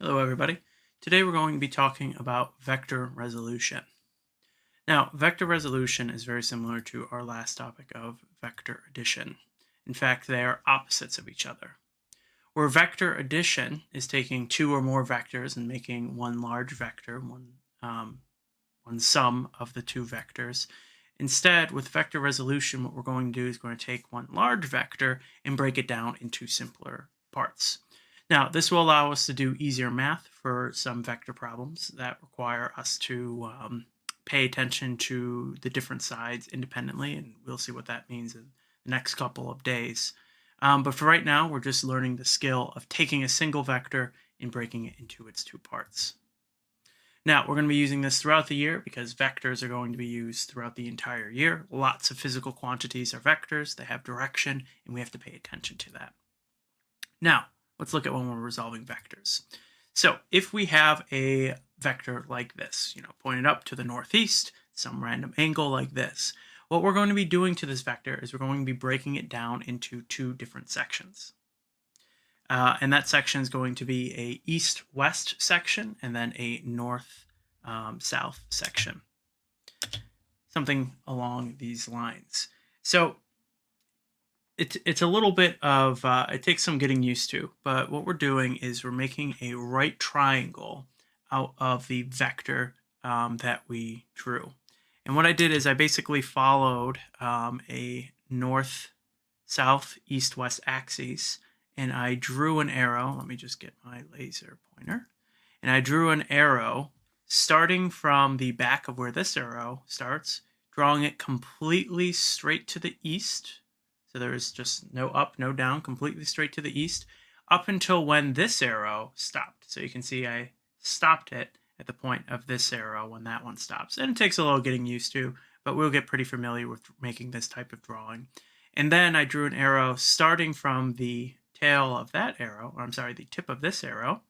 Hello everybody. Today we're going to be talking about vector resolution. Now, vector resolution is very similar to our last topic of vector addition. In fact, they are opposites of each other. Where vector addition is taking two or more vectors and making one large vector, one sum of the two vectors. Instead, with vector resolution, what we're going to do is going to take one large vector and break it down into simpler parts. Now, this will allow us to do easier math for some vector problems that require us to pay attention to the different sides independently, and we'll see what that means in the next couple of days. But for right now, we're just learning the skill of taking a single vector and breaking it into its two parts. Now, we're going to be using this throughout the year because vectors are going to be used throughout the entire year. Lots of physical quantities are vectors, they have direction, and we have to pay attention to that. Now, let's look at when we're resolving vectors. So if we have a vector like this, pointed up to the northeast, some random angle like this, what we're going to be doing to this vector is we're going to be breaking it down into two different sections. And that section is going to be a east-west section and then a north-south section. Something along these lines. So it's a little bit of, it takes some getting used to, but what we're doing is we're making a right triangle out of the vector that we drew. And what I did is I basically followed a north, south, east, west axis, and I drew an arrow. Let me just get my laser pointer. And I drew an arrow starting from the back of where this arrow starts, drawing it completely straight to the east. So there's just no up, no down, completely straight to the east, up until when this arrow stopped. So you can see I stopped it at the point of this arrow when that one stops. And it takes a little getting used to, but we'll get pretty familiar with making this type of drawing. And then I drew an arrow starting from the tail of that arrow, or I'm sorry, the tip of this arrow,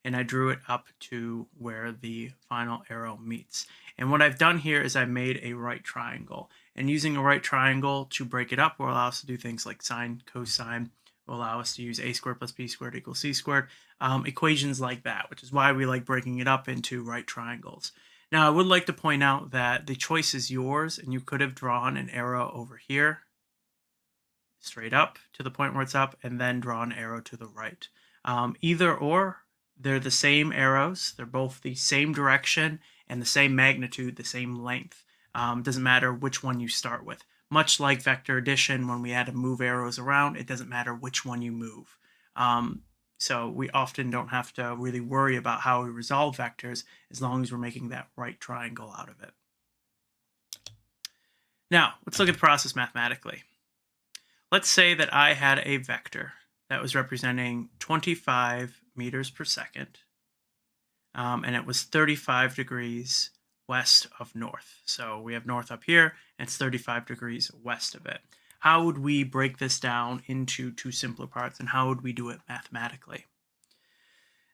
and I drew it up to where the final arrow meets. And what I've done here is I made a right triangle. And using a right triangle to break it up will allow us to do things like sine, cosine, will allow us to use a squared plus b squared equals c squared, equations like that, which is why we like breaking it up into right triangles. Now, I would like to point out that the choice is yours, and you could have drawn an arrow over here, straight up to the point where it's up, and then draw an arrow to the right. Either or, they're the same arrows. They're both the same direction and the same magnitude, the same length. Doesn't matter which one you start with. Much like vector addition, when we had to move arrows around, it doesn't matter which one you move. So we often don't have to really worry about how we resolve vectors as long as we're making that right triangle out of it. Now, let's look at the process mathematically. Let's say that I had a vector that was representing 25 meters per second, and it was 35 degrees west of north. So we have north up here, and it's 35 degrees west of it. How would we break this down into two simpler parts, and how would we do it mathematically?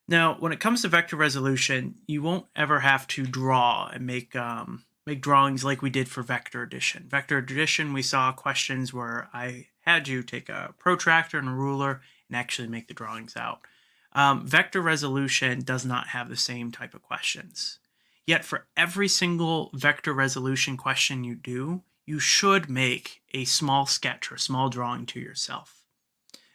Now, when it comes to vector resolution, you won't ever have to draw and make drawings like we did for vector addition. Vector addition, we saw questions where I had you take a protractor and a ruler and actually make the drawings out. Vector resolution does not have the same type of questions. Yet for every single vector resolution question you do, you should make a small sketch or small drawing to yourself.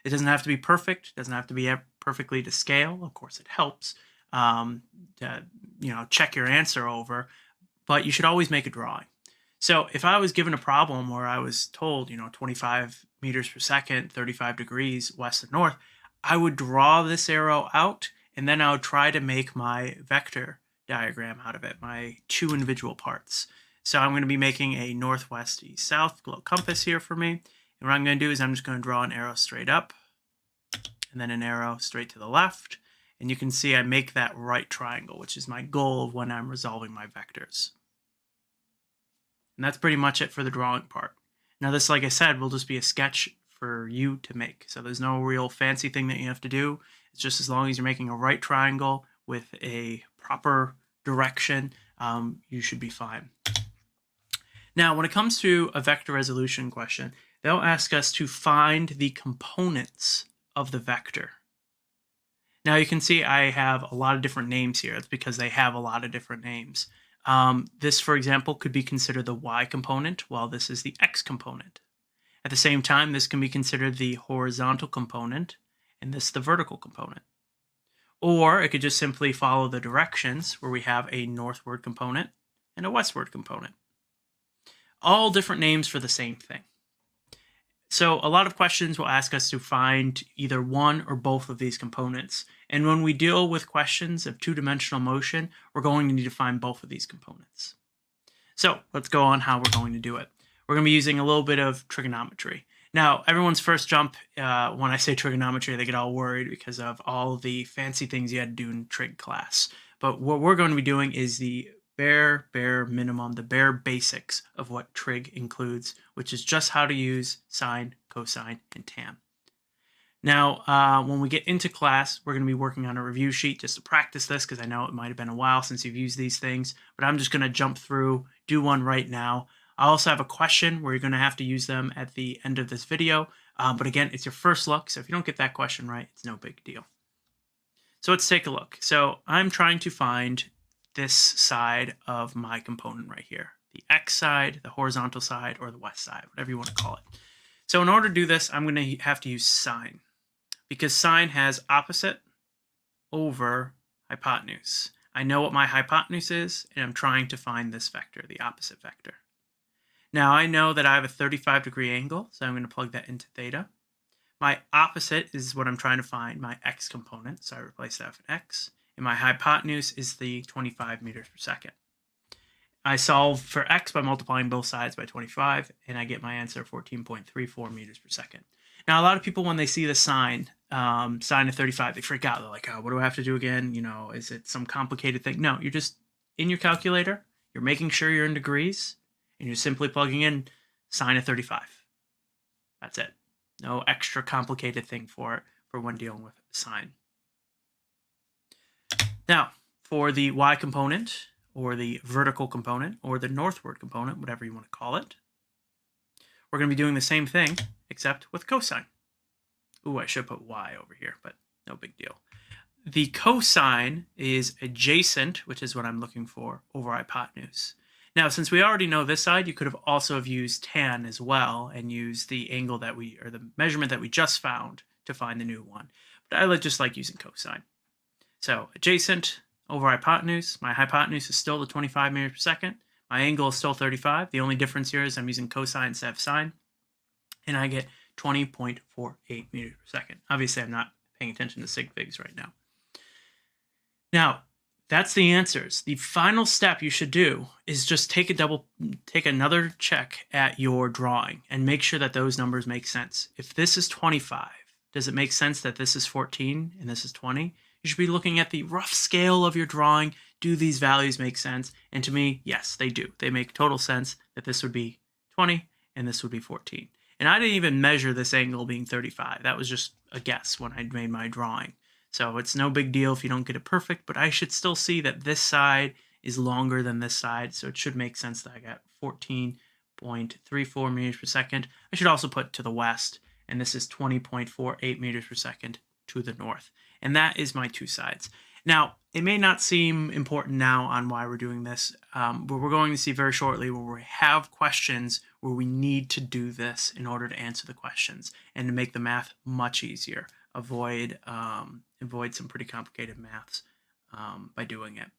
It doesn't have to be perfect, it doesn't have to be perfectly to scale. Of course, it helps to check your answer over, but you should always make a drawing. So if I was given a problem where I was told, 25 meters per second, 35 degrees west and north, I would draw this arrow out, and then I would try to make my vector diagram out of it, my two individual parts. So I'm going to be making a northwest, east, south little compass here for me. And what I'm going to do is I'm just going to draw an arrow straight up, and then an arrow straight to the left. And you can see I make that right triangle, which is my goal when I'm resolving my vectors. And that's pretty much it for the drawing part. Now this, like I said, will just be a sketch for you to make. So there's no real fancy thing that you have to do. It's just as long as you're making a right triangle with a proper direction, you should be fine. Now, when it comes to a vector resolution question, they'll ask us to find the components of the vector. Now you can see I have a lot of different names here. It's because they have a lot of different names. This, for example, could be considered the y component, while this is the x component. At the same time, this can be considered the horizontal component, and this the vertical component. Or it could just simply follow the directions, where we have a northward component and a westward component. All different names for the same thing. So a lot of questions will ask us to find either one or both of these components. And when we deal with questions of two-dimensional motion, we're going to need to find both of these components. So let's go on how we're going to do it. We're going to be using a little bit of trigonometry. Now, everyone's first jump, when I say trigonometry, they get all worried because of all the fancy things you had to do in trig class. But what we're going to be doing is the bare minimum, the bare basics of what trig includes, which is just how to use sine, cosine, and tan. Now, when we get into class, we're going to be working on a review sheet just to practice this, because I know it might have been a while since you've used these things, but I'm just going to jump through, do one right now. I also have a question where you're going to have to use them at the end of this video, but again, it's your first look, so if you don't get that question right, it's no big deal. So let's take a look. So I'm trying to find this side of my component right here, the x side, the horizontal side, or the west side, whatever you want to call it. So in order to do this, I'm going to have to use sine, because sine has opposite over hypotenuse. I know what my hypotenuse is, and I'm trying to find this vector, the opposite vector. Now I know that I have a 35-degree angle, so I'm going to plug that into theta. My opposite is what I'm trying to find, my x component, so I replace that with an x. And my hypotenuse is the 25 meters per second. I solve for x by multiplying both sides by 25, and I get my answer of 14.34 meters per second. Now, a lot of people, when they see the sine of 35, they freak out. They're like, oh, what do I have to do again? You know, is it some complicated thing? No, you're just in your calculator, you're making sure you're in degrees, and you're simply plugging in sine of 35. That's it. No extra complicated thing for it for when dealing with sine. Now, for the y component, or the vertical component, or the northward component, whatever you want to call it, we're going to be doing the same thing, except with cosine. Ooh, I should put y over here, but no big deal. The cosine is adjacent, which is what I'm looking for, over hypotenuse. Now, since we already know this side, you could have also have used tan as well and used the angle that or the measurement that we just found to find the new one. But I just like using cosine. So adjacent over hypotenuse. My hypotenuse is still the 25 meters per second. My angle is still 35. The only difference here is I'm using cosine instead of sine. And I get 20.48 meters per second. Obviously, I'm not paying attention to sig figs right now. Now, that's the answers. The final step you should do is just take another check at your drawing and make sure that those numbers make sense. If this is 25, does it make sense that this is 14 and this is 20? You should be looking at the rough scale of your drawing. Do these values make sense? And to me, yes, they do. They make total sense that this would be 20 and this would be 14. And I didn't even measure this angle being 35. That was just a guess when I made my drawing. So it's no big deal if you don't get it perfect, but I should still see that this side is longer than this side, so it should make sense that I got 14.34 meters per second. I should also put to the west, and this is 20.48 meters per second to the north. And that is my two sides. Now, it may not seem important now on why we're doing this, but we're going to see very shortly where we have questions where we need to do this in order to answer the questions and to make the math much easier. Avoid some pretty complicated maths by doing it.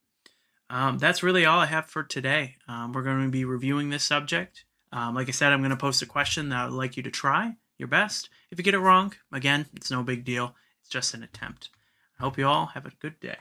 That's really all I have for today. We're going to be reviewing this subject. Like I said, I'm going to post a question that I would like you to try your best. If you get it wrong, again, it's no big deal. It's just an attempt. I hope you all have a good day.